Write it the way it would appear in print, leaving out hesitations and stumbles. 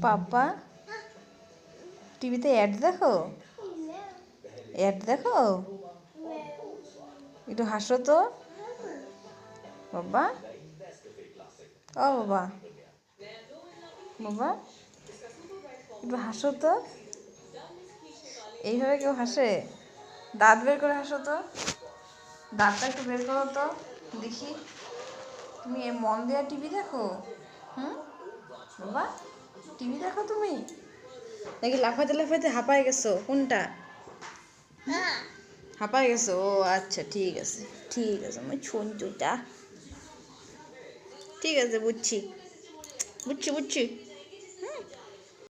পাপা টিভিতে অ্যাড দেখো, অ্যাড দেখো, একটু হাসো তো বাবা। ও বাবা, বাবা একটু হাসো তো। এইভাবে কেউ হাসে? দাঁত বের করে হাসো তো, দাঁতটা একটু বের করো তো দেখি। তুমি মন দেয়া টিভি দেখো? হুম বাবা, টিভি দেখো তুমি নাকি লাফাইতে লাফাইতে হাঁপায় গেছো? কোনটা হাঁপায় গেছো? ও আচ্ছা, ঠিক আছে ঠিক আছে, আমি ছুঁচোটা ঠিক আছে, বুঝছি বুঝছি বুঝছি।